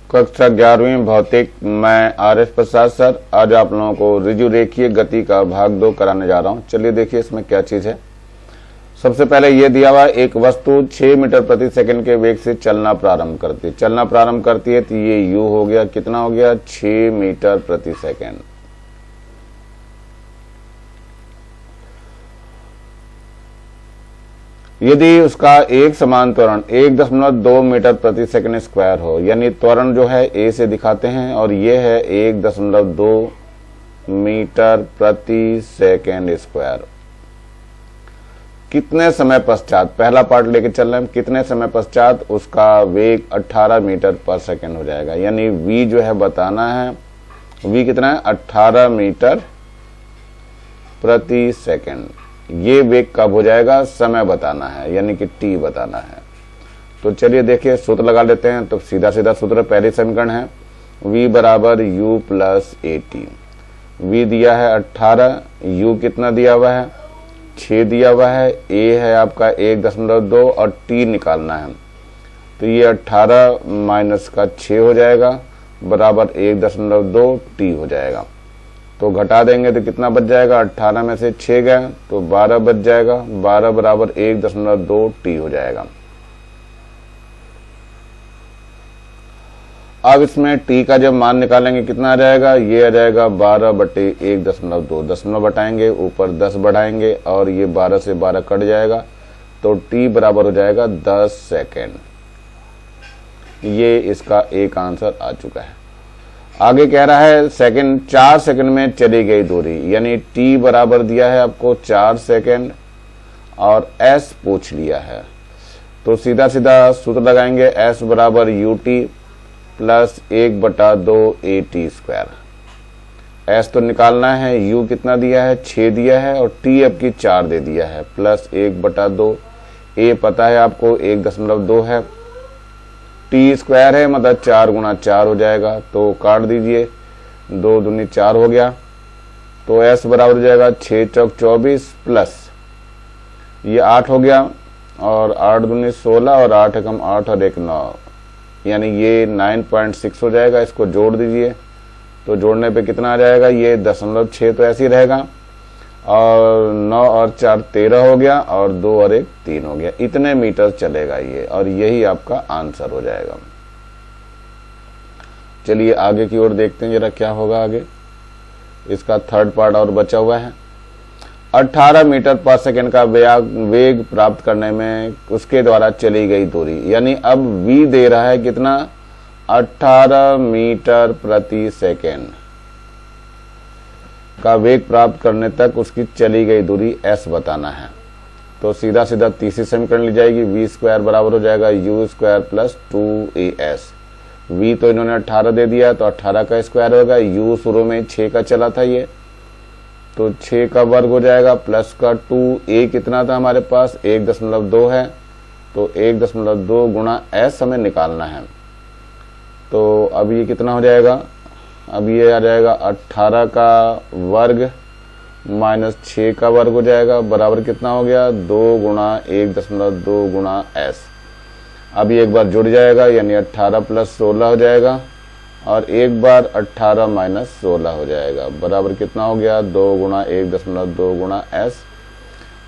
कक्षा 11वीं भौतिक, मैं RS प्रसाद सर आज आप लोगों को ऋजु रेखीय गति का भाग 2 कराने जा रहा हूं। चलिए देखिए इसमें क्या चीज है। सबसे पहले ये दिया हुआ एक वस्तु 6 मीटर प्रति सेकंड के वेग से चलना प्रारंभ करती है तो ये u हो गया, कितना हो गया 6 मीटर प्रति सेकंड। यदि उसका एक समान त्वरण 1.2 मीटर प्रति सेकंड स्क्वायर हो, यानी त्वरण जो है a से दिखाते हैं और ये है 1.2 मीटर प्रति सेकंड स्क्वायर। कितने समय पश्चात, पहला पार्ट लेके चल रहे हैं, कितने समय पश्चात उसका वेग 18 मीटर पर सेकंड हो जाएगा। यानी v जो है बताना है, v कितना है 18 मीटर प्रति सेकंड। ये वेग कब हो जाएगा, समय बताना है, यानी कि t बताना है। तो चलिए देखिए सूत्र लगा लेते हैं। तो सीधा सीधा सूत्र पहली समीकरण है v बराबर u प्लस at। v दिया है 18, u कितना दिया हुआ है 6 दिया हुआ है, a है आपका 1.2 और t निकालना है। तो ये 18 माइनस का 6 हो जाएगा बराबर 1.2 t हो जाएगा। तो घटा देंगे तो कितना बच जाएगा, 18 में से 6 गए तो 12 बच जाएगा, 12 बराबर 1.2 t हो जाएगा। अब इसमें t का जब मान निकालेंगे कितना आ जाएगा, ये आ जाएगा 12/1.2, दशमलव बटाएंगे ऊपर 10 बढ़ाएंगे और ये 12 से 12 कट जाएगा तो t बराबर हो जाएगा 10 सेकेंड। ये इसका एक आंसर आ चुका है। आगे कह रहा है सेकंड 4 सेकंड में चली गई दूरी, यानी t बराबर दिया है आपको 4 सेकंड और s पूछ लिया है। तो सीधा सीधा सूत्र लगाएंगे s बराबर ut plus 1/2 at square. s तो निकालना है, u कितना दिया है 6 दिया है और t अब की 4 दे दिया है, प्लस 1/2 a पता है आपको 1.2 है, टी स्क्वायर है मतलब 4 गुणा 4 हो जाएगा। तो काट दीजिए, 2 दूनी 4 हो गया। तो s बराबर हो जाएगा 6 चौक 24 प्लस ये 8 हो गया और 8 दूनी 16 और 8 एकम 8 और 1 9, यानी ये 9.6 हो जाएगा। इसको जोड़ दीजिए तो जोड़ने पे कितना आ जाएगा, ये 0.6 तो ऐसे ही रहेगा और 9 और 4 13 हो गया और 2 और 1 3 हो गया। इतने मीटर चलेगा ये और यही आपका आंसर हो जाएगा। चलिए आगे की ओर देखते हैं जरा क्या होगा आगे। इसका थर्ड पार्ट और बचा हुआ है। 18 मीटर पर सेकंड का वेग प्राप्त करने में उसके द्वारा चली गई दूरी, यानी अब v दे रहा है कितना 18 मीटर प्रति सेकंड का वेग प्राप्त करने तक उसकी चली गई दूरी s बताना है। तो सीधा सीधा तीसरी समीकरण ली जाएगी, v स्क्वायर बराबर हो जाएगा u square plus 2as। v तो इन्होंने 18 दे दिया तो 18 का स्क्वायर होगा, u शुरू में 6 का चला था ये तो 6 का वर्ग हो जाएगा प्लस का 2a कितना था हमारे पास 1.2 है तो 1.2 गुणा s हमें निकालना है। तो अब ये कितना हो जाएगा, अब ये आ जाएगा 18 का वर्ग माइनस 6 का वर्ग हो जाएगा बराबर कितना हो गया 2 गुणा 1.2 गुणा s। अब ये एक बार जुड़ जाएगा यानी 18 प्लस 16 हो जाएगा और एक बार 18 माइनस 16 हो जाएगा बराबर कितना हो गया 2 गुणा 1.2 गुणा s।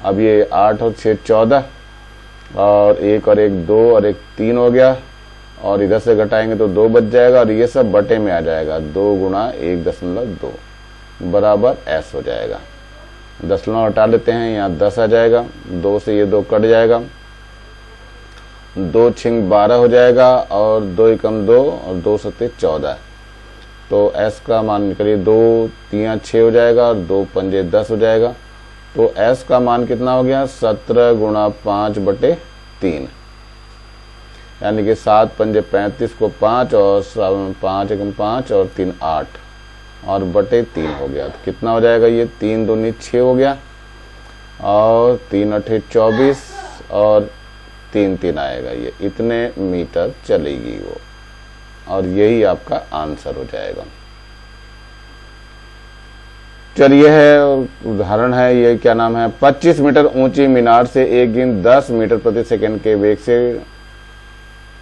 अब ये 8 और 6 14 और 1 और 1 2 और 1 3 हो गया और इधर से घटाएंगे तो 2 बच जाएगा और ये सब बटे में आ जाएगा 2 गुणा 1.2 बराबर s हो जाएगा। दशमलव हटा लेते हैं, यहाँ 10 आ जाएगा, 2 से ये 2 कट जाएगा, 2 छिंग 12 हो जाएगा और 2 एकम 2 और 2 सत्ते 14। तो s का मान निकलिए 2 3 6 हो जाएगा और 2 पंजे 10 हो जाएगा। तो s का मान कितना हो गया 17 गुणा 5/3, यानी कि 7 पंजे 35 को 5 और 5 एकम 5 और 3 8 और बटे 3 हो गया। तो कितना हो जाएगा, ये 3 दूनी 6 हो गया और 3 अठे 24 और 3 3 आएगा। ये इतने मीटर चलेगी वो और यही आपका आंसर हो जाएगा। चलिए है उदाहरण है, ये क्या नाम है, 25 मीटर ऊंची मीनार से एक गेंद 10 मीटर प्रति सेकंड के वेग से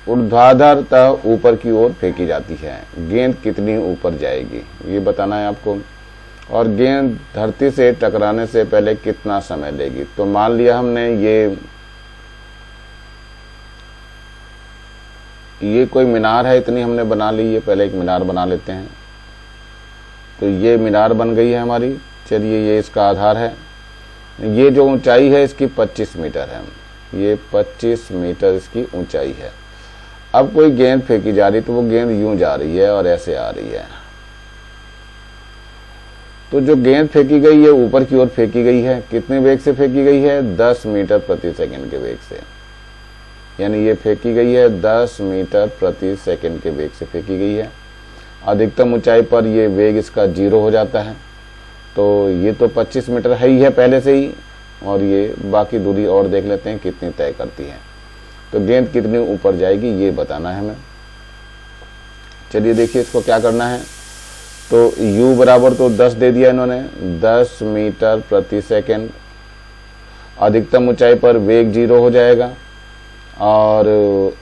ऊर्ध्वाधरतः ऊपर की ओर फेंकी जाती है, गेंद कितनी ऊपर जाएगी ये बताना है आपको। और गेंद धरती से टकराने से पहले कितना समय लेगी। तो मान लिया हमने ये कोई मीनार है, इतनी हमने बना ली। ये पहले एक मीनार बना लेते हैं। तो ये मीनार बन गई है हमारी। चलिए, ये इसका आधार है। ये जो ऊंचाई है इसकी 25 मीटर है। ये 25 मीटर इसकी ऊंचाई है। अब कोई गेंद फेंकी जा रही, तो वो गेंद यूं जा रही है और ऐसे आ रही है। तो जो गेंद फेंकी गई है ऊपर की ओर फेंकी गई है। कितने वेग से फेंकी गई है? 10 मीटर प्रति सेकंड के वेग से। यानी ये फेंकी गई है 10 मीटर प्रति सेकंड के वेग से फेंकी गई है। अधिकतम ऊंचाई पर ये वेग इसका 0 हो जाता है। तो ये तो 25 मीटर है ही है पहले से ही, और ये बाकी दूरी और देख लेते हैं कितनी तय करती है। तो गेंद कितनी ऊपर जाएगी ये बताना है हमें। चलिए देखिए इसको क्या करना है। तो u बराबर तो 10 दे दिया इन्होंने, 10 मीटर प्रति सेकंड। अधिकतम ऊंचाई पर वेग 0 हो जाएगा और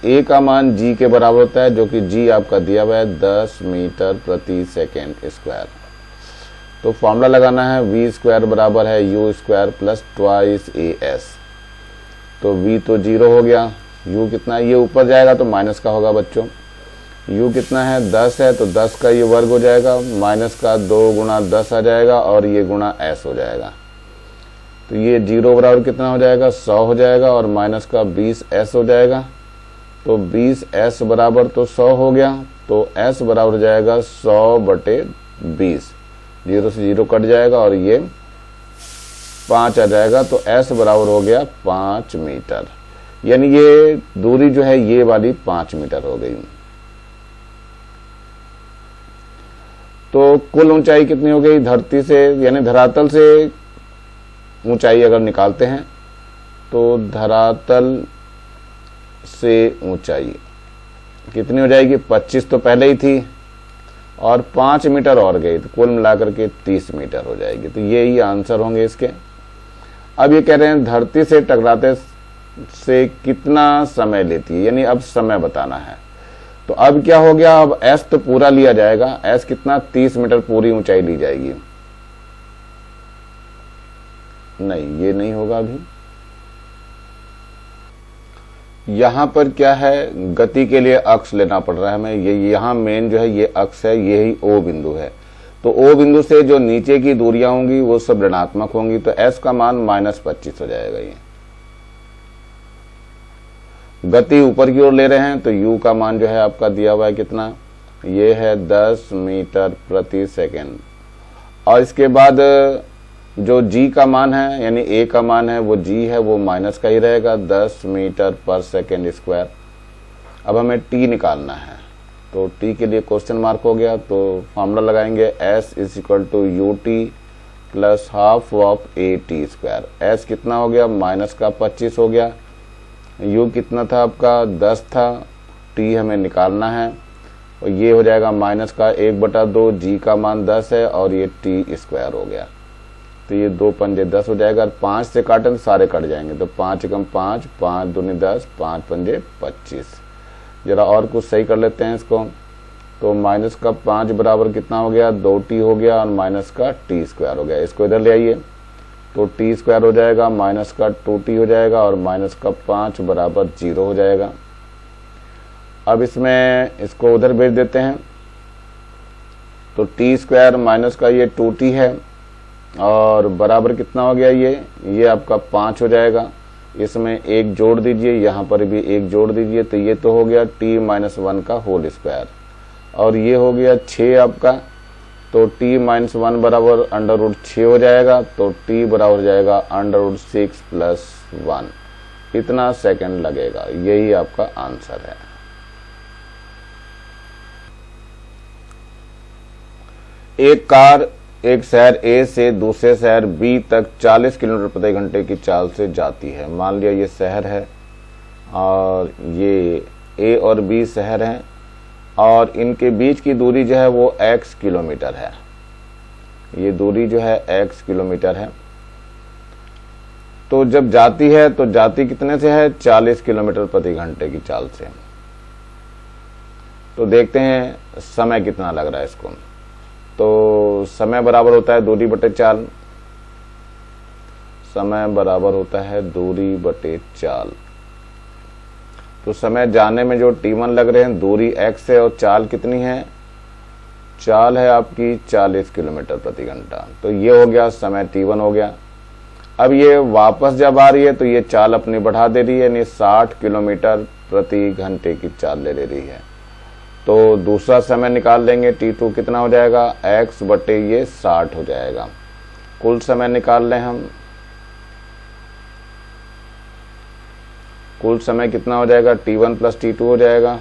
a का मान g के बराबर होता है, जो कि g आपका दिया हुआ है 10 मीटर प्रति सेकंड स्क्वायर। तो फॉर्मूला लगाना है v स्क्वायर बराबर है u square plus twice as। तो v तो 0 हो गया, u कितना है, ये ऊपर जाएगा तो माइनस का होगा बच्चों। u कितना है, 10 है, तो 10 का ये वर्ग हो जाएगा, माइनस का 2 गुणा 10 आ जाएगा और ये गुणा s हो जाएगा। तो ये 0 बराबर कितना हो जाएगा, 100 हो जाएगा और माइनस का 20s हो जाएगा। तो 20s बराबर तो 100 हो गया। तो s बराबर हो जाएगा 100/20। 0 से 0 कट जाएगा और ये 5 आ जाएगा। तो s बराबर हो गया 5 मीटर। यानी ये दूरी जो है ये वाली 5 मीटर हो गई। तो कुल ऊंचाई कितनी हो गई धरती से, यानी धरातल से ऊंचाई अगर निकालते हैं तो धरातल से ऊंचाई कितनी हो जाएगी, 25 तो पहले ही थी और 5 मीटर और गई, तो कुल मिलाकर के 30 मीटर हो जाएगी। तो ये ही आंसर होंगे इसके। अब ये कह रहे हैं धरती से टकराते से कितना समय लेती है, यानी अब समय बताना है। तो अब क्या हो गया, अब s तो पूरा लिया जाएगा। s कितना, 30 मीटर पूरी ऊंचाई ली जाएगी। नहीं, ये नहीं होगा अभी। यहां पर क्या है, गति के लिए अक्ष लेना पड़ रहा है हमें। ये यहां मेन जो है ये अक्ष है, यही O बिंदु है। तो O बिंदु से जो नीचे की दूरियां होंगी वो सब ऋणात्मक होंगी। तो s का मान -25 हो जाएगा। ये गति ऊपर की ओर ले रहे हैं तो u का मान जो है आपका दिया हुआ है कितना, ये है 10 मीटर प्रति सेकंड। और इसके बाद जो g का मान है, यानी a का मान है, वो g है, वो माइनस का ही रहेगा, 10 मीटर पर सेकंड स्क्वायर। अब हमें t निकालना है। तो t के लिए क्वेश्चन मार्क हो गया। तो फॉर्मूला लगाएंगे s = ut plus half of at square. s कितना हो गया, माइनस का 25 हो गया। u कितना था आपका, 10 था। t हमें निकालना है और ये हो जाएगा माइनस का 1/2। g का मान 10 है और ये t स्क्वायर हो गया। तो ये 2 पंजे 10 हो जाएगा। 5 से काटें तो सारे कट जाएंगे। तो 5 एकम 5, 5 दूनी 10, 5 पंजे 25। जरा और कुछ सही कर लेते हैं इसको। तो माइनस का 5 बराबर कितना हो गया, 2t हो गया और माइनस का t स्क्वायर हो गया। इसको इधर ले आइए तो t स्क्वायर हो जाएगा, माइनस का 2t हो जाएगा और माइनस का 5 बराबर 0 हो जाएगा। अब इसमें इसको उधर भेज देते हैं। तो t स्क्वायर माइनस का ये 2t है और बराबर कितना हो गया, ये आपका 5 हो जाएगा। इसमें 1 जोड़ दीजिए, यहाँ पर भी 1 जोड़ दीजिए। तो ये तो हो गया t-1 का होल स्क्वायर और ये हो गया 6 आपका। तो t-1 बराबर √6 हो जाएगा। तो t बराबर हो जाएगा √6 + 1। इतना सेकंड लगेगा। यही आपका आंसर है। एक कार एक शहर A से दूसरे शहर B तक 40 किलोमीटर प्रति घंटे की चाल से जाती है। मान लिया ये शहर है और ये A और B शहर हैं और इनके बीच की दूरी जो है वो x किलोमीटर है। ये दूरी जो है x किलोमीटर है। तो जब जाती है तो जाती कितने से है, 40 किलोमीटर प्रति घंटे की चाल से। तो देखते हैं समय कितना लग रहा है इसको। तो समय बराबर होता है दूरी बटे चाल, समय बराबर होता है दूरी बटे चाल। तो समय जाने में जो t1 लग रहे हैं, दूरी x है और चाल कितनी है, चाल है आपकी 40 किलोमीटर प्रति घंटा। तो ये हो गया समय t1 हो गया। अब ये वापस जब आ रही है तो ये चाल अपनी बढ़ा दे रही है, यानी 60 किलोमीटर प्रति घंटे की चाल ले रही है। तो दूसरा समय निकाल लेंगे, t2 कितना हो जाएगा, x बटे ये 60 हो जाएगा। कुल समय निकाल लें हम, कुल समय कितना हो जाएगा, t1 प्लस t2 हो जाएगा।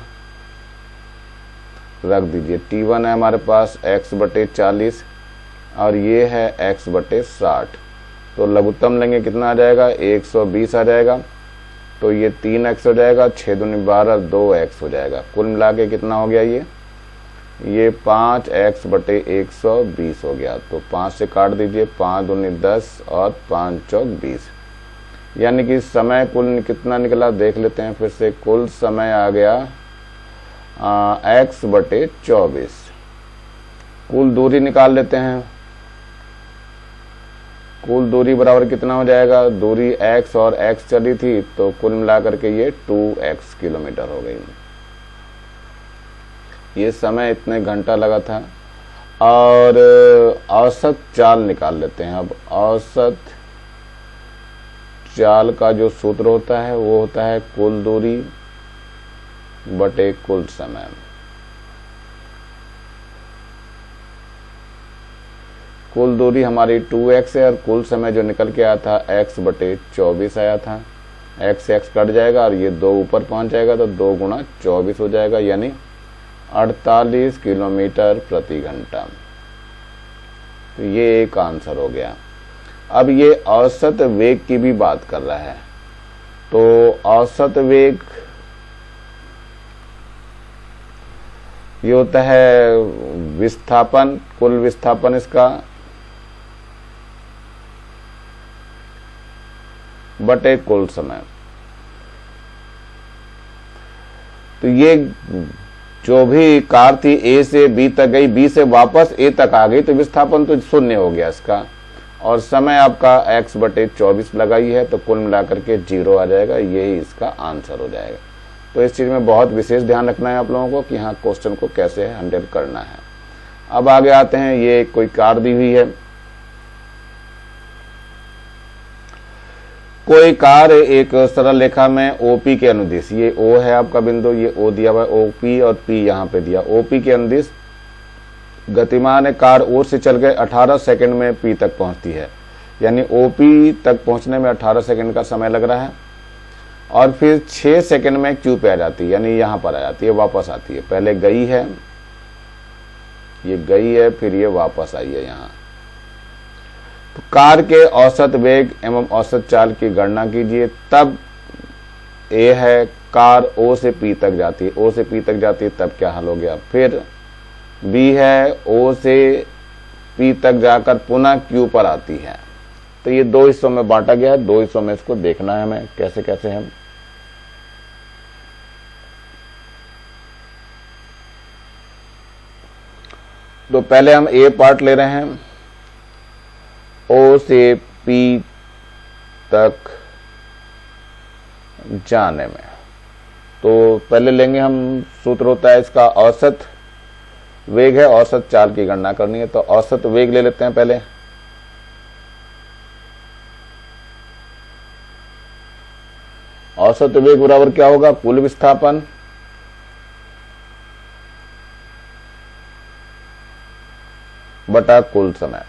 रख दीजिए, t1 है हमारे पास x बटे 40 और ये है x बटे 60। तो लघुत्तम लेंगे कितना आ जाएगा, 120 आ जाएगा। तो ये 3x हो जाएगा, 6 दूनी 12, 2x हो जाएगा। कुल मिला के कितना हो गया, ये 5x बटे 120 हो गया। तो 5 से काट दीजिए, 5 दूनी 10 और 5 चौक 20, यानी कि समय कुल कितना निकला देख लेते हैं फिर से। कुल समय आ गया x बटे 24। कुल दूरी निकाल लेते हैं, कुल दूरी बराबर कितना हो जाएगा, दूरी x और x चली थी तो कुल मिलाकर के ये 2x किलोमीटर हो गई। ये समय इतने घंटा लगा था। और औसत चाल निकाल लेते हैं। अब औसत चाल का जो सूत्र होता है वो होता है कुल दूरी बटे कुल समय। कुल दूरी हमारी 2x है और कुल समय जो निकल के आया था x बटे 24 आया था। x से x कट जाएगा और ये 2 ऊपर पहुंच जाएगा तो 2 गुणा 24 हो जाएगा, यानी 48 किलोमीटर प्रति घंटा। तो ये एक आंसर हो गया। अब ये औसत वेग की भी बात कर रहा है। तो औसत वेग ये होता है विस्थापन, कुल विस्थापन इसका बटे कुल समय। तो ये जो भी कार थी ए से बी तक गई, बी से वापस ए तक आ गई, तो विस्थापन तो 0 हो गया इसका। और समय आपका x बटे 24 लगाई है तो कुल मिलाकर के 0 आ जाएगा। यही इसका आंसर हो जाएगा। तो इस चीज में बहुत विशेष ध्यान रखना है आप लोगों को कि हाँ क्वेश्चन को कैसे हैंडल करना है। अब आगे आते हैं, ये कोई कार दी हुई है, कोई कार एक सरल रेखा में OP के अनुदिश, ये O है आपका बिंदु, ये O दिया हुआ है, OP और P यहाँ पे दिया, OP के अनुदिश गतिमान है। कार O से चल गए 18 सेकंड में P तक पहुंचती है, यानी OP तक पहुंचने में 18 सेकंड का समय लग रहा है। और फिर 6 सेकंड में Q पे आ जाती है, यानी यहाँ पर आ जाती है, वापस आती है। पहले गई है, ये गई है, फिर ये वापस आई है यहाँ। तो कार के औसत वेग एवं औसत चाल की गणना कीजिए। तब ए है, कार O से P तक जाती है, O से P तक जाती है, तब क्या हल हो गया। फिर B है, O से P तक जाकर पुनः Q पर आती है। तो ये 2 हिस्सों में बांटा गया है, 2 हिस्सों में इसको देखना है हमें कैसे कैसे है। तो पहले हम A पार्ट ले रहे हैं, O से P तक जाने में। तो पहले लेंगे हम, सूत्र होता है इसका औसत वेग है, औसत चाल की गणना करनी है। तो औसत वेग ले लेते हैं पहले। औसत वेग बराबर क्या होगा, कुल विस्थापन बटा कुल समय।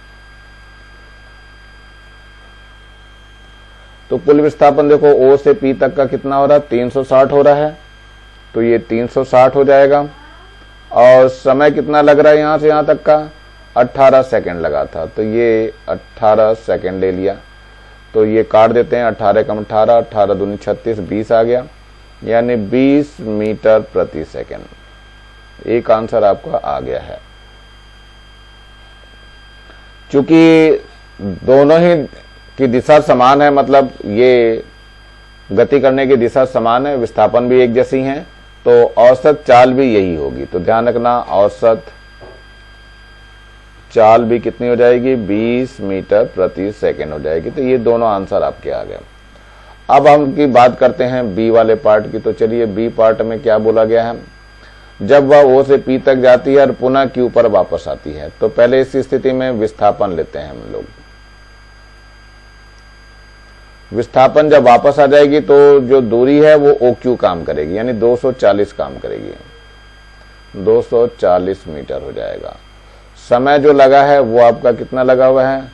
तो कुल विस्थापन देखो O से P तक का कितना हो रहा है, 360 हो रहा है, तो ये 360 हो जाएगा। और समय कितना लग रहा है यहां से यहां तक का, 18 सेकंड लगा था, तो ये 18 सेकंड ले लिया। तो ये काट देते हैं, 18 कम 18, 18 दूनी 36, 20 आ गया, यानी 20 मीटर प्रति सेकंड। एक आंसर आपका आ गया है। चूंकि दोनों ही की दिशा समान है, मतलब ये गति करने की दिशा समान है, विस्थापन भी एक जैसी है, तो औसत चाल भी यही होगी। तो ध्यान रखना, औसत चाल भी कितनी हो जाएगी, 20 मीटर प्रति सेकंड हो जाएगी। तो ये दोनों आंसर आपके आ गए। अब हम की बात करते हैं बी वाले पार्ट की। तो चलिए बी पार्ट में क्या बोला गया है, जब वह ओ से पी तक जाती है और पुनः क्यू पर वापस आती है। तो पहले इस स्थिति में विस्थापन लेते हैं हम लोग। विस्थापन जब वापस आ जाएगी तो जो दूरी है वो ओ क्यू काम करेगी, यानी 240 काम करेगी, 240 मीटर हो जाएगा। समय जो लगा है वो आपका कितना लगा हुआ है,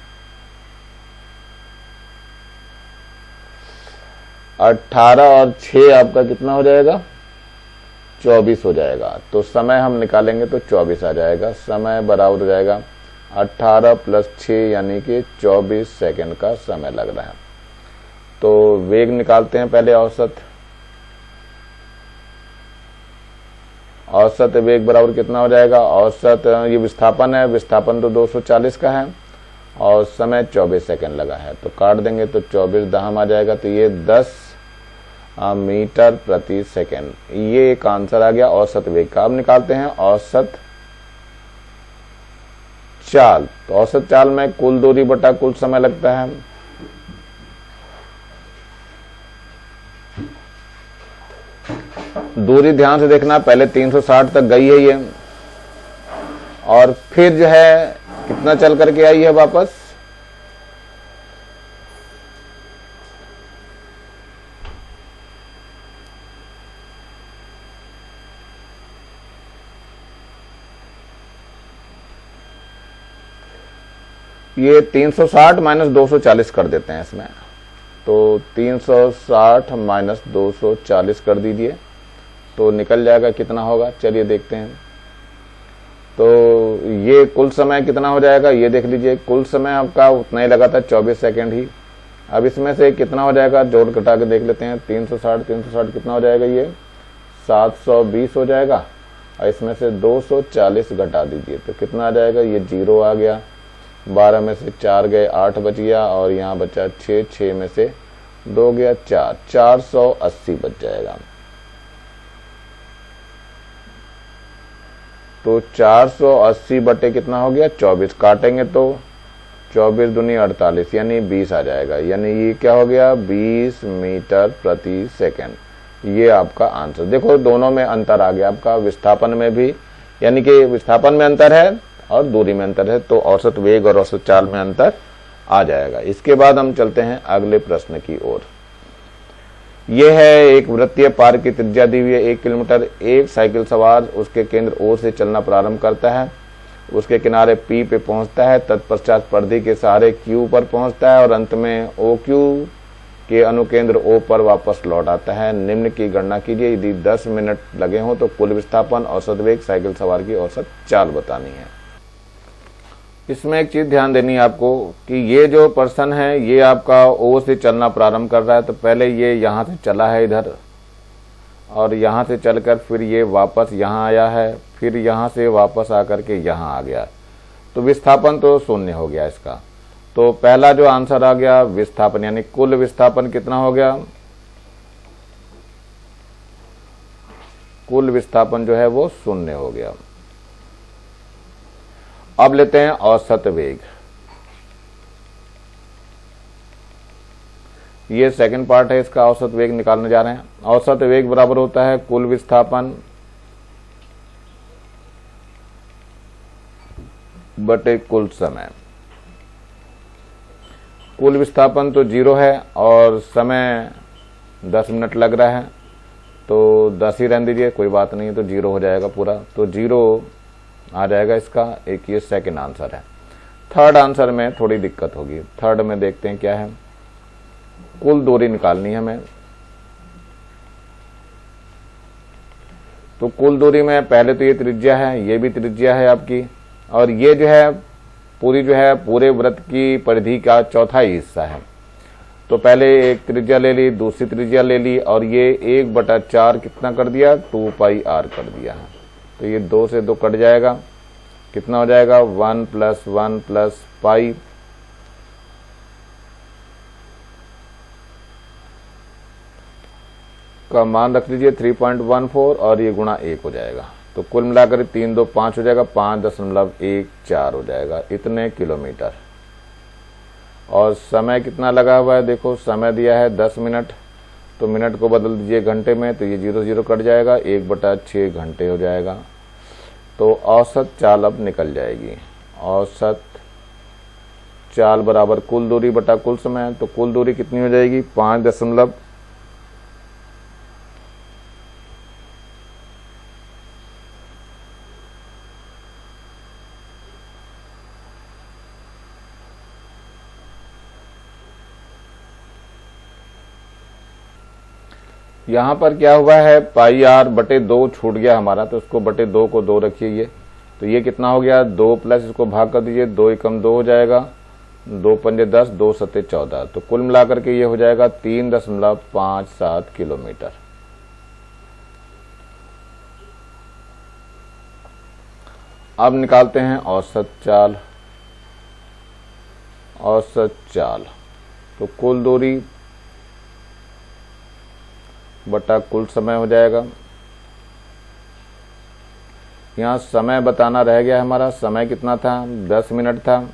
18 और 6 आपका कितना हो जाएगा, 24 हो जाएगा। तो समय हम निकालेंगे तो 24 आ जाएगा। समय बराबर हो जाएगा 18 प्लस 6 यानी कि 24 सेकंड का समय लग रहा है। तो वेग निकालते हैं पहले, औसत वेग बराबर कितना हो जाएगा, औसत ये विस्थापन है, विस्थापन तो 240 का है और समय 24 सेकंड लगा है। तो काट देंगे तो 24 दहम आ जाएगा। तो ये 10 मीटर प्रति सेकंड, ये एक आंसर आ गया औसत वेग का। अब निकालते हैं औसत चाल। तो औसत चाल में कुल दूरी बटा कुल समय लगता है। दूरी ध्यान से देखना, पहले 360 तक गई है ये, और फिर जो है कितना चल करके आई है वापस, ये 360 माइनस 240 कर देते हैं इसमें। तो 360 माइनस 240 कर दीजिए तो निकल जाएगा कितना होगा, चलिए देखते हैं। तो ये कुल समय कितना हो जाएगा, ये देख लीजिए, कुल समय आपका उतना ही लगा था, 24 सेकंड ही। अब इसमें से कितना हो जाएगा, जोड़ घटा के देख लेते हैं। 360 कितना हो जाएगा, ये 720 हो जाएगा। और इसमें से 240 घटा दीजिए तो कितना आ जाएगा, ये 0 आ गया। 12 में से 4 गए, 8 बच गया, और यहाँ बचा 6, 6 में से 2 गया 4, 480 बच जाएगा। तो 480 बटे कितना हो गया, 24, काटेंगे तो 24 दूनी 48 यानी 20 आ जाएगा। यानी ये क्या हो गया, 20 मीटर प्रति सेकंड। ये आपका आंसर। देखो दोनों में अंतर आ गया आपका, विस्थापन में भी, यानी कि विस्थापन में अंतर है और दूरी में अंतर है, तो औसत वेग और औसत चाल में अंतर आ जाएगा। इसके बाद हम चलते हैं अगले प्रश्न की ओर। यह है एक वृत्तीय पार्क की त्रिज्या दी हुई है 1 किलोमीटर। एक साइकिल सवार उसके केंद्र ओ से चलना प्रारंभ करता है, उसके किनारे पी पे पहुंचता है, तत्पश्चात परिधि के सहारे क्यू पर पहुंचता है और अंत में ओ क्यू के अनुकेंद्र ओ पर वापस लौट आता है। निम्न की गणना कीजिए। यदि 10 मिनट लगे हों तो कुल विस्थापन, औसत वेग, साइकिल सवार की औसत चाल बतानी है। इसमें एक चीज ध्यान देनी है आपको कि ये जो पर्सन है ये आपका ओ से चलना प्रारंभ कर रहा है। तो पहले ये यहाँ से चला है इधर, और यहाँ से चलकर फिर ये वापस यहाँ आया है, फिर यहाँ से वापस आकर के यहाँ आ गया। तो विस्थापन तो शून्य हो गया इसका। तो पहला जो आंसर आ गया विस्थापन, यानी कुल विस्थापन कितना हो गया, कुल विस्थापन जो है वो शून्य हो गया। अब लेते हैं औसत वेग। ये सेकंड पार्ट है इसका, औसत वेग निकालने जा रहे हैं। औसत वेग बराबर होता है कुल विस्थापन बटे कुल समय। कुल विस्थापन तो 0 है और समय 10 मिनट लग रहा है, तो 10 ही रहने दीजिए, कोई बात नहीं है, तो 0 हो जाएगा पूरा। तो 0 आ जाएगा इसका। एक ये सेकंड आंसर है। थर्ड आंसर में थोड़ी दिक्कत होगी। थर्ड में देखते हैं क्या है, कुल दूरी निकालनी है हमें। तो कुल दूरी में पहले तो ये त्रिज्या है, ये भी त्रिज्या है आपकी, और ये जो है पूरी जो है पूरे वृत्त की परिधि का चौथाई हिस्सा है। तो पहले एक त्रिज्या ले ली, दूसरी त्रिज्या ले ली, और ये 1/4 कितना कर दिया, 2πr कर दिया है। तो ये 2 से 2 कट जाएगा, कितना हो जाएगा, 1 + 1 + पाई। का मान रख लीजिए 3.14 और ये गुणा 1 हो जाएगा। तो कुल मिलाकर 3 2 5 हो जाएगा, 5.14 हो जाएगा, इतने किलोमीटर। और समय कितना लगा हुआ है, देखो समय दिया है 10 मिनट, तो मिनट को बदल दीजिए घंटे में, तो ये 0 0 कट जाएगा, 1/6 घंटे हो जाएगा। तो औसत चाल अब निकल जाएगी। औसत चाल बराबर कुल दूरी बटा कुल समय। तो कुल दूरी कितनी हो जाएगी, 5 यहाँ पर क्या हुआ है, पाई आर बटे 2 छूट गया हमारा, तो उसको बटे 2 को 2 रखिए ये। तो ये कितना हो गया, 2 प्लस इसको भाग कर दीजिए, 2 एकम 2 हो जाएगा, 2 पंजे 10, 2 सत्ते 14। तो कुल मिलाकर के ये हो जाएगा 3.57 किलोमीटर। अब निकालते हैं औसत चाल। औसत चाल तो कुल दूरी बटा कुल समय हो जाएगा। यहाँ समय बताना रह गया हमारा, समय कितना था, 10 मिनट था।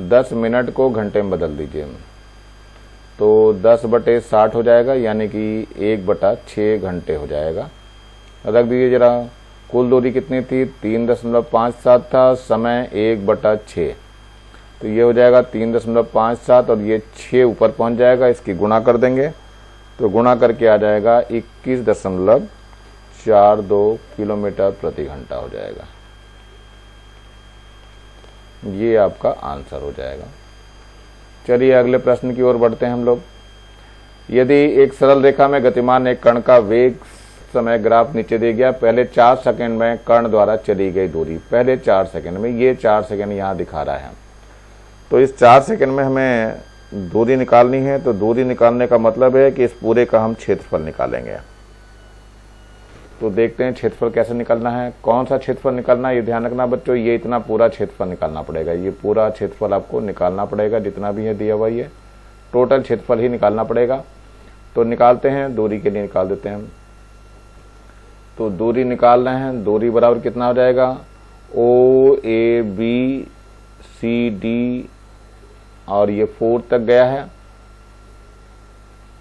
10 मिनट को घंटे में बदल दीजिए, तो 10/60 हो जाएगा, यानी कि 1/6 घंटे हो जाएगा। रख दीजिए जरा। कुल दूरी कितनी थी, 3.57 था, समय 1/6, तो ये हो जाएगा 3.57 और ये 6 ऊपर पहुंच जाएगा, इसकी गुणा कर देंगे तो गुणा करके आ जाएगा 21.42 किलोमीटर प्रति घंटा हो जाएगा। ये आपका आंसर हो जाएगा। चलिए अगले प्रश्न की ओर बढ़ते हैं हम लोग। यदि एक सरल रेखा में गतिमान एक कण का वेग समय ग्राफ नीचे दिया गया, पहले 4 सेकंड में कण द्वारा चली गई दूरी, पहले 4 सेकंड में, ये 4 सेकंड यहाँ दिखा रहा है। तो इस 4 सेकंड में हमें दूरी निकालनी है। तो दूरी निकालने का मतलब है कि इस पूरे का हम क्षेत्रफल निकालेंगे। तो देखते हैं क्षेत्रफल कैसे निकालना है, कौन सा क्षेत्रफल निकालना है। ये ध्यान रखना बच्चों, ये इतना पूरा क्षेत्रफल निकालना पड़ेगा, ये पूरा क्षेत्रफल आपको निकालना पड़ेगा, जितना भी है दिया हुआ ये टोटल क्षेत्रफल ही निकालना पड़ेगा। तो निकालते हैं, दूरी के लिए निकाल देते हैं हम। तो दूरी निकाल रहे हैं, दूरी बराबर कितना हो जाएगा, OABCD और ये 4 तक गया है,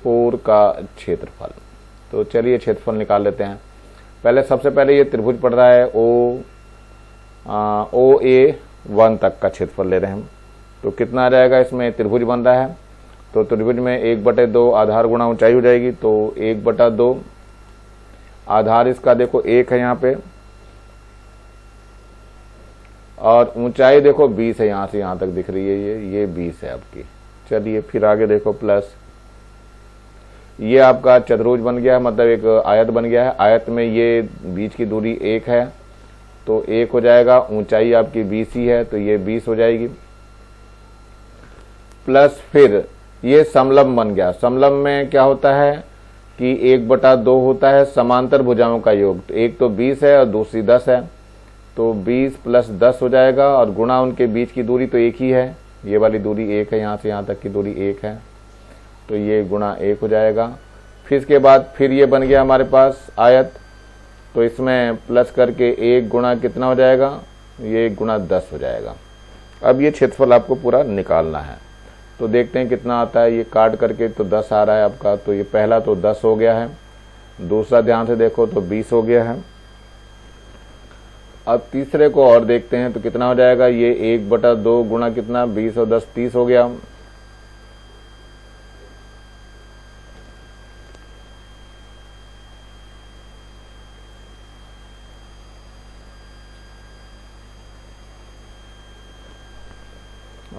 4 का क्षेत्रफल। तो चलिए क्षेत्रफल निकाल लेते हैं। पहले सबसे पहले ये त्रिभुज पड़ रहा है OA1 तक का क्षेत्रफल ले रहे हैं हम। तो कितना आ जाएगा, इसमें त्रिभुज बन रहा है, तो त्रिभुज में 1/2 आधार गुणा ऊंचाई हो जाएगी, तो 1/2 आधार इसका देखो 1 है यहाँ पे, और ऊंचाई देखो 20 है, यहाँ से यहाँ तक दिख रही है, ये 20 है आपकी। चलिए फिर आगे देखो प्लस, ये आपका चतुर्भुज बन गया, मतलब एक आयत बन गया है। आयत में ये बीच की दूरी 1 है, तो 1 हो जाएगा, ऊंचाई आपकी 20 ही है, तो ये 20 हो जाएगी। प्लस फिर ये समलंब बन गया। समलंब में क्या होता है कि 1/2 होता है समांतर भुजाओं का योग, तो एक तो 20 है और दूसरी 10 है, तो 20 + 10 हो जाएगा, और गुणा उनके बीच की दूरी तो 1 ही है, ये वाली दूरी 1 है, यहाँ से यहाँ तक की दूरी 1 है, तो ये गुणा 1 हो जाएगा। फिर इसके बाद फिर ये बन गया हमारे पास आयत, तो इसमें प्लस करके 1 गुणा कितना हो जाएगा, ये 1 गुणा 10 हो जाएगा। अब ये क्षेत्रफल आपको पूरा निकालना है, तो देखते हैं कितना आता है। ये काट करके तो 10 आ रहा है आपका, तो ये पहला तो 10 हो गया है, दूसरा ध्यान से देखो तो 20 हो गया है। अब तीसरे को और देखते हैं तो कितना हो जाएगा, ये 1/2 गुणा कितना, 20 और 10 30 हो गया।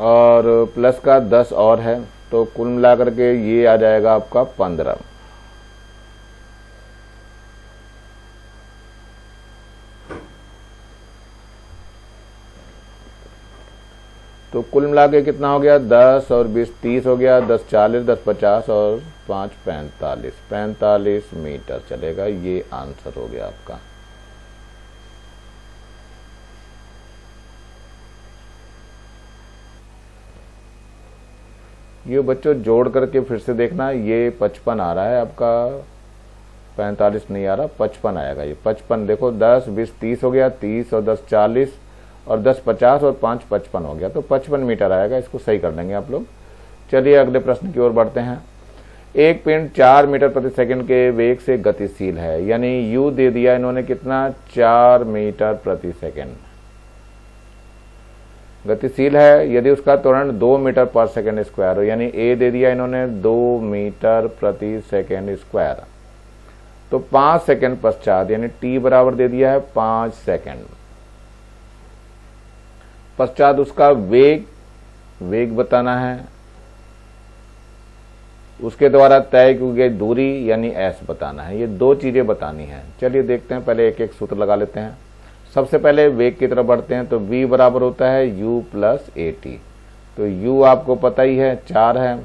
और प्लस का 10 और है, तो कुल मिलाकर के ये आ जाएगा आपका 15। तो कुल मिला के कितना हो गया, 10 और 20 30 हो गया, 10 40, 10 50 और 5 45 मीटर चलेगा। ये आंसर हो गया आपका। ये बच्चों जोड़ करके फिर से देखना, ये 55 आ रहा है आपका 45 नहीं आ रहा, 55 आएगा। ये 55 देखो 10 20 30 हो गया, 30 और 10 40 और 10 50 और 5 55 हो गया, तो 55 मीटर आएगा। इसको सही कर लेंगे आप लोग। चलिए अगले प्रश्न की ओर बढ़ते हैं। एक पिंड 4 मीटर प्रति सेकंड के वेग से गतिशील है, यानी यू दे दिया इन्होंने कितना, 4 मीटर प्रति सेकंड गतिशील है। यदि उसका त्वरण 2 मीटर पर सेकंड स्क्वायर हो, यानी ए दे दिया इन्होंने 2 मीटर प्रति सेकंड स्क्वायर, तो 5 सेकंड पश्चात, यानी टी बराबर दे दिया है 5 सेकंड पश्चात उसका वेग बताना है, उसके द्वारा तय की गई दूरी यानी एस बताना है। ये दो चीजें बतानी है। चलिए देखते हैं, पहले एक एक सूत्र लगा लेते हैं। सबसे पहले वेग की तरफ बढ़ते हैं, तो v बराबर होता है u प्लस ए टी। तो u आपको पता ही है 4 है,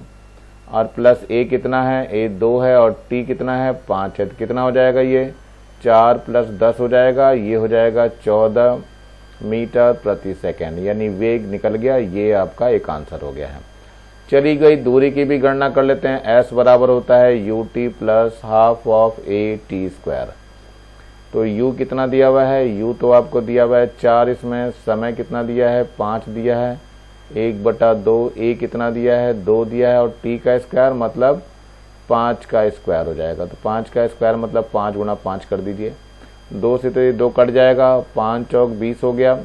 और प्लस a कितना है, a 2 है, और t कितना है 5 है। तो कितना हो जाएगा, ये 4 प्लस 10 हो जाएगा, ये हो जाएगा 14 मीटर प्रति सेकेंड, यानी वेग निकल गया। ये आपका एक आंसर हो गया है। चली गई दूरी की भी गणना कर लेते हैं। s बराबर होता है U T plus half of A T square. तो u कितना दिया हुआ है, u तो आपको दिया हुआ है 4, इसमें समय कितना दिया है 5 दिया है, 1/2, a कितना दिया है 2 दिया है, और t का स्क्वायर मतलब 5 का स्क्वायर हो जाएगा। तो 5 का स्क्वायर मतलब 5 गुणा 5 कर दीजिए। 2 से तो ये 2 कट जाएगा, 5 चौक 20 हो गया,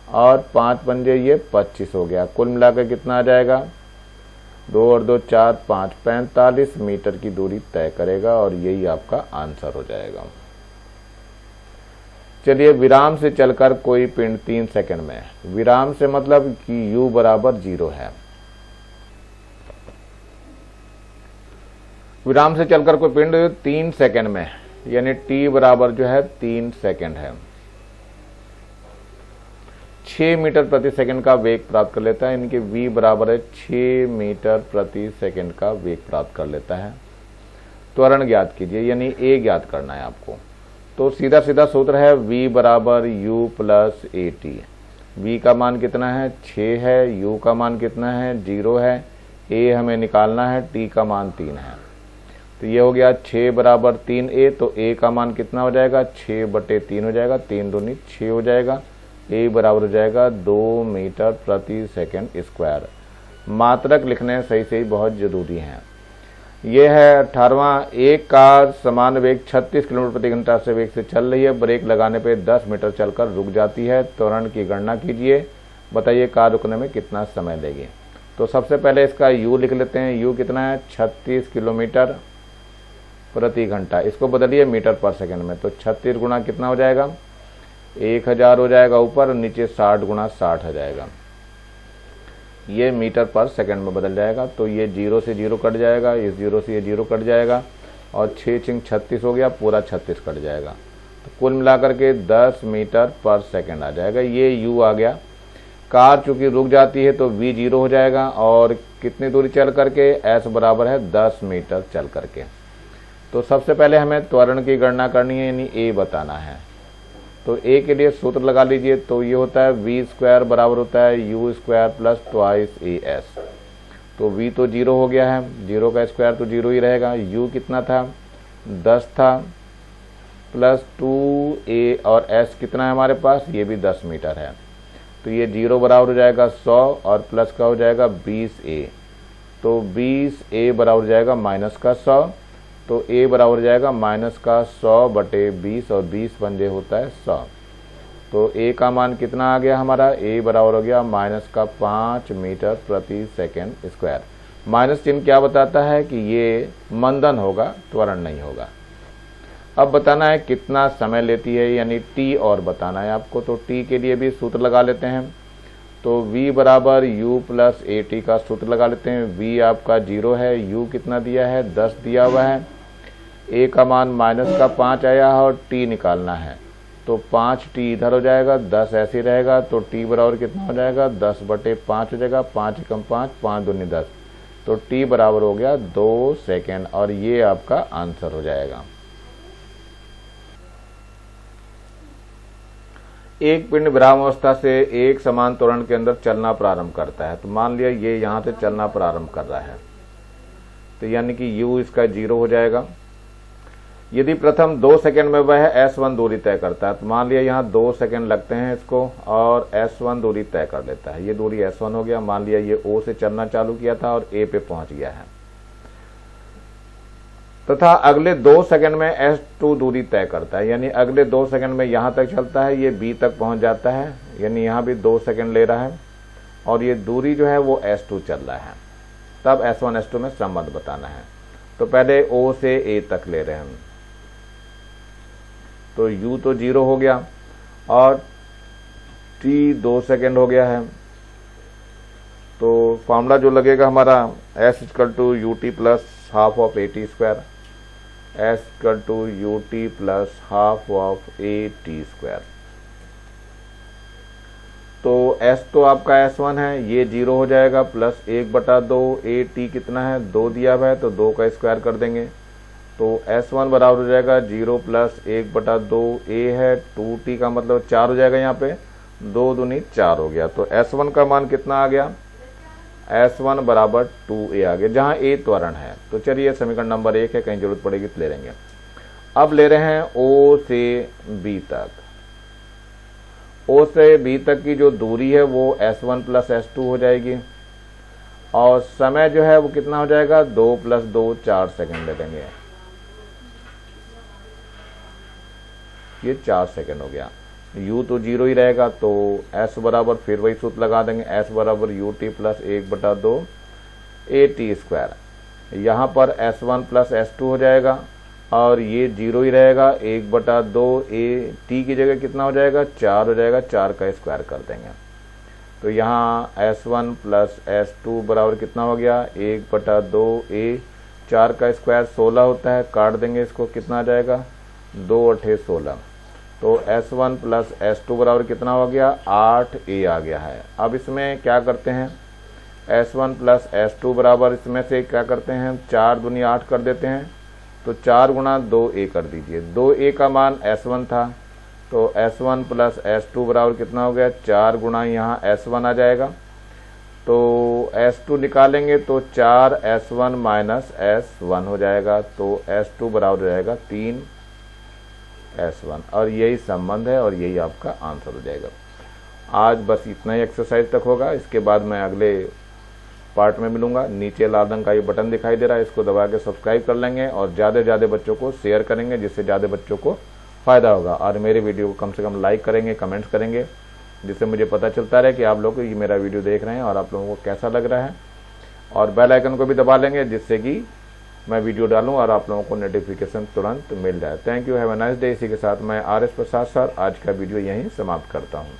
और 5 पंजे ये 25 हो गया। कुल मिलाकर कितना आ जाएगा, 2 और 2 4 5 45 मीटर की दूरी तय करेगा, और यही आपका आंसर हो जाएगा। चलिए विराम से चलकर कोई पिंड 3 सेकंड में, विराम से मतलब कि u बराबर 0 है। विराम से चलकर कोई पिंड 3 सेकंड में, यानी t बराबर जो है 3 सेकंड है, 6 मीटर प्रति सेकंड का वेग प्राप्त कर लेता है। इनके v बराबर है 6 मीटर प्रति सेकंड का वेग प्राप्त कर लेता है। त्वरण ज्ञात कीजिए, यानी a ज्ञात करना है आपको। तो सीधा सीधा सूत्र है v बराबर u plus A T. v का मान कितना है 6 है, u का मान कितना है 0 है, a हमें निकालना है, t का मान 3 है। तो ये हो गया 6 बराबर 3a, तो a का मान कितना हो जाएगा 6/3 हो जाएगा, 3 दूनी 6 हो जाएगा। a बराबर हो जाएगा 2 मीटर प्रति सेकंड स्क्वायर। मात्रक लिखने सही सही बहुत जरूरी है। ये है 18वां। एक कार समान वेग 36 किलोमीटर प्रति घंटा से वेग से चल रही है, ब्रेक लगाने पे 10 मीटर चलकर रुक जाती है। त्वरण की गणना कीजिए, बताइए कार रुकने में कितना समय लेगी। तो सबसे पहले इसका u लिख लेते हैं। u कितना है 36 किलोमीटर प्रति घंटा, इसको बदलिए मीटर पर सेकंड में। तो 36 गुणा कितना हो जाएगा 1000 हो जाएगा ऊपर, नीचे 60 गुणा 60 हो जाएगा, ये मीटर पर सेकंड में बदल जाएगा। तो ये 0 से 0 कट जाएगा, इस 0 से ये 0 कट जाएगा, और 6 × 36 हो गया, पूरा 36 कट जाएगा। तो कुल मिलाकर के 10 मीटर पर सेकंड आ जाएगा। ये u आ गया। कार चूंकि रुक जाती है तो v 0 हो जाएगा, और कितनी दूरी चल करके, s बराबर है 10 मीटर चल करके। तो सबसे पहले हमें त्वरण की गणना करनी है, यानी a बताना है। तो a के लिए सूत्र लगा लीजिए। तो ये होता है v स्क्वायर बराबर होता है u square plus twice as। तो v तो 0 हो गया है, 0 का स्क्वायर तो 0 ही रहेगा। u कितना था 10 था, प्लस 2a, और s कितना है हमारे पास, ये भी 10 मीटर है। तो ये 0 बराबर हो जाएगा 100, और प्लस का हो जाएगा 20a। तो 20a बराबर हो जाएगा माइनस का 100। तो a बराबर हो जाएगा माइनस का 100/20, और 20 पंजे होता है 100। तो a का मान कितना आ गया हमारा, a बराबर हो गया माइनस का 5 मीटर प्रति सेकंड स्क्वायर। माइनस चिन्ह क्या बताता है कि ये मंदन होगा, त्वरण नहीं होगा। अब बताना है कितना समय लेती है, यानी t और बताना है आपको। तो t के लिए भी सूत्र लगा लेते हैं। तो v बराबर u प्लस ए टी का सूत्र लगा लेते हैं। v आपका 0 है, u कितना दिया है 10 दिया हुआ है, a का मान माइनस का 5 आया है, और t निकालना है। तो 5t इधर हो जाएगा, 10 ऐसे रहेगा। तो t बराबर कितना हो जाएगा 10/5 हो जाएगा, 5 × 5 5 दूनी 10। तो t बराबर हो गया 2 सेकेंड, और ये आपका आंसर हो जाएगा। एक पिंड विरामावस्था से एक समान त्वरण के अंदर चलना प्रारंभ करता है। तो मान लिया ये यहाँ से चलना प्रारंभ कर रहा है, तो यानी कि u इसका 0 हो जाएगा। यदि प्रथम 2 सेकंड में वह S1 दूरी तय करता है, तो मान लिया यहाँ 2 सेकंड लगते हैं इसको और S1 दूरी तय कर लेता है। ये दूरी S1 हो गया। मान लिया ये O से चलना चालू किया था और A पे पहुंच गया है, तथा अगले 2 सेकंड में S2 दूरी तय करता है, यानी अगले 2 सेकंड में यहां तक चलता है, ये B तक पहुंच जाता है, यानी यहां भी 2 सेकंड ले रहा है और ये दूरी जो है वो S2 चल रहा है। तब S1 S2 में संबंध बताना है। तो पहले O से A तक ले रहे हैं, तो U तो 0 हो गया और T 2 सेकंड हो गया है। तो फॉर्मूला जो लगेगा हमारा S = UT plus half of AT square, S = UT plus half of AT square. तो S तो आपका S1 है, ये 0 हो जाएगा, प्लस 1/2 AT कितना है 2 दिया हुआ है, तो 2 का स्क्वायर कर देंगे। तो S1 बराबर हो जाएगा 0 प्लस 1/2 A है, 2T का मतलब 4 हो जाएगा, यहाँ पे 2 दूनी 4 हो गया। तो S1 का मान कितना आ गया, S1 बराबर 2A आ गया, जहां A त्वरण है। तो चलिए समीकरण नंबर 1 है, कहीं जरूरत पड़ेगी तो ले लेंगे। अब ले रहे हैं O से B तक। O से B तक की जो दूरी है वो S1 प्लस S2 हो जाएगी और समय जो है वो कितना हो जाएगा 2 + 2 4 सेकंड ले लेंगे। ये 4 सेकंड हो गया। U तो 0 ही रहेगा, तो S बराबर फिर वही सूत्र लगा देंगे, S बराबर UT प्लस 1/2 AT स्क्वायर। यहाँ पर S1 प्लस S2 हो जाएगा और ये 0 ही रहेगा, 1/2 AT की जगह कितना हो जाएगा 4 हो जाएगा, 4 का स्क्वायर कर देंगे। तो यहाँ S1 प्लस S2 बराबर कितना हो गया 1/2 A, 4 का स्क्वायर 16 होता है, काट देंगे इसको, कितना आ जाएगा 2 × 8 = 16। तो S1 प्लस S2 बराबर कितना हो गया 8A आ गया है। अब इसमें क्या करते हैं, S1 प्लस S2 बराबर इसमें से क्या करते हैं 4 दूनी 8 कर देते हैं, तो 4 × 2A कर दीजिए। 2A का मान S1 था, तो S1 प्लस S2 बराबर कितना हो गया 4 × यहाँ S1 आ जाएगा, तो S2 निकालेंगे तो 4S1 माइनस S1 हो जाएगा, तो S2 बराबर हो जाएगा 3S1 और यही संबंध है और यही आपका आंसर हो जाएगा। आज बस इतना ही एक्सरसाइज तक होगा, इसके बाद मैं अगले पार्ट में मिलूंगा। नीचे लाल रंग का ये बटन दिखाई दे रहा है, इसको दबा के सब्सक्राइब कर लेंगे और ज़्यादा से ज़्यादा बच्चों को शेयर करेंगे, जिससे ज़्यादा बच्चों को फ़ायदा होगा। और मेरे वीडियो को कम से कम लाइक करेंगे, कमेंट्स करेंगे, जिससे मुझे पता चलता रहे कि आप लोग ये मेरा वीडियो देख रहे हैं और आप लोगों को कैसा लग रहा है। और बेल आइकन को भी दबा लेंगे, जिससे कि मैं वीडियो डालूं और आप लोगों को नोटिफिकेशन तुरंत मिल जाए। Thank you, have a nice day. इसी के साथ मैं RS प्रसाद सर आज का वीडियो यहीं समाप्त करता हूं।